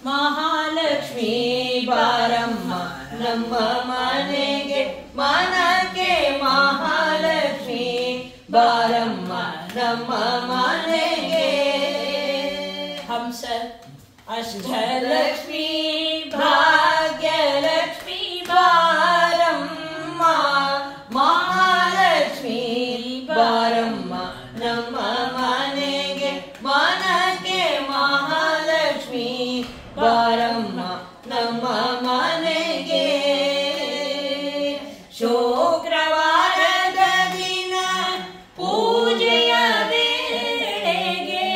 ಮಹಾಲಕ್ಷ್ಮೀ ಬಾರಮ್ಮ ನಮ್ಮ ಮನೆಗೆ ಮನಕ್ಕೆ ಮಹಾಲಕ್ಷ್ಮೀ ಬಾರಮ್ಮ ನಮ್ಮ ಮನೆಗೆ ಹಂಸ ಅಷ್ಟಲಕ್ಷ್ಮೀ ಭಾಗ್ಯಲಕ್ಷ್ಮೀ ಬಾರಮ್ಮ ಮಹಾಲಕ್ಷ್ಮೀ ಬಾರಮ್ಮ ನಮ್ಮ ಮನೆಗೆ ಮನಕ್ಕೆ ಮಹಾಲಕ್ಷ್ಮೀ ಬಾರಮ್ಮ ನಮ್ಮ ಮನೆಗೆ ಶುಕ್ರವಾರದ ದಿನ ಪೂಜೆಯ ವೇಳೆಗೆ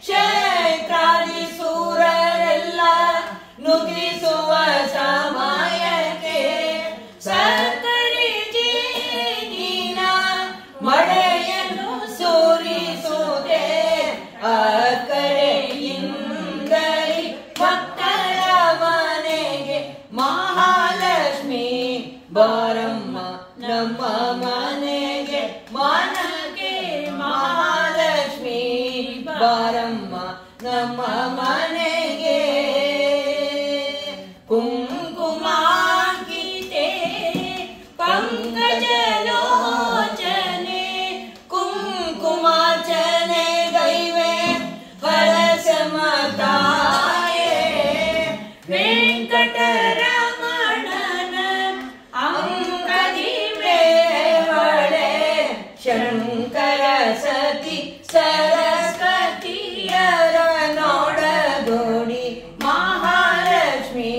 ಶೇಖರಾದಿ ಸೂರರೆಲ್ಲ ನುಗ್ಗಿಸುವ ಸಮಯಕ್ಕೆ ಸಕ್ಕರೆ ಜೇನಿನ ಮಳೆಯನ್ನು ಸುರಿಸುತ್ತೆ ಅಕ್ಕರೆಯಿಂದಲೇ ಮಕ್ಕಳ ಮನೆಗೆ ಮಹಾಲಕ್ಷ್ಮೀ ಬಾರಮ್ಮ ನಮ್ಮ ಮನೆಗೆ ಮನಕ್ಕೆ ಮಹಾಲಕ್ಷ್ಮೀ ಬಾರಮ್ಮ ನಮ್ಮ ಮನೆಗೆ ಕುಂಕುಮಾಂಕಿತೆ ಪಂಕಜಲೋಚನೆ ಕುಂಕುಮಾರ್ಚನೆ ಗೈವೆ ಹರಸಮತಾಯೇ ವೆಂಕಟರಮಣನ ಅಂಗದಿ ಮೇವಳೆ ಶಂಕರ ಸತಿ ಸರಸ್ವತಿಯರ ನೋಡದೋಡಿ ಮಹಾಲಕ್ಷ್ಮೀ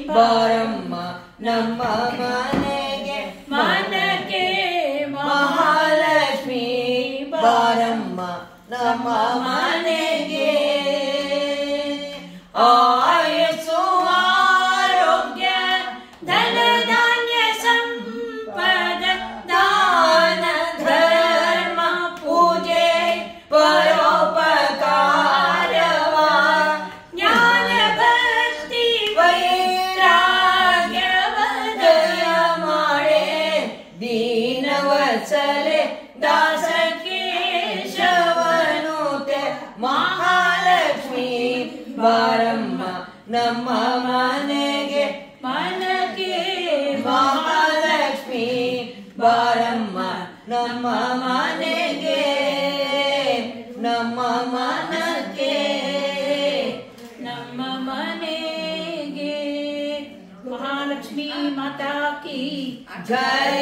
ಬಾರಮ್ಮ ನಮ್ಮ ಮನೆಗೆ ಮನಕ್ಕೆ ಮಹಾಲಕ್ಷ್ಮೀ ಬಾರಮ್ಮ ನಮ್ಮ ಮನೆಗೆ ಆಯಸ್ಸು ಆರೋಗ್ಯ ಧನ ಧಾನ್ಯ ಸಂಪದ ದಾನ ಧರ್ಮ ಪೂಜೆ ಪರೋಪಕಾರವ ಜ್ಞಾನ ಭಕ್ತಿ ವೈರಾಗ್ಯವ ದಯ ಮಾಡೆ ದೀನವತ್ಸಲೆ ದಾಸಕೇಶವನುತೆ ಮಹಾಲಕ್ಷ್ಮೀ ಬಾರಮ್ಮ ನಮ್ಮ ಮನೆಗೆ ಮನಕ್ಕೆ ಮಹಾಲಕ್ಷ್ಮೀ ಬಾರಮ್ಮ ನಮ್ಮ ಮನೆಗೆ ನಮ್ಮ ಮನಕ್ಕೆ ನಮ್ಮ ಮನೆಗೆ ಮಹಾಲಕ್ಷ್ಮೀ ಮಾತಾ ಕಿ ಜೈ.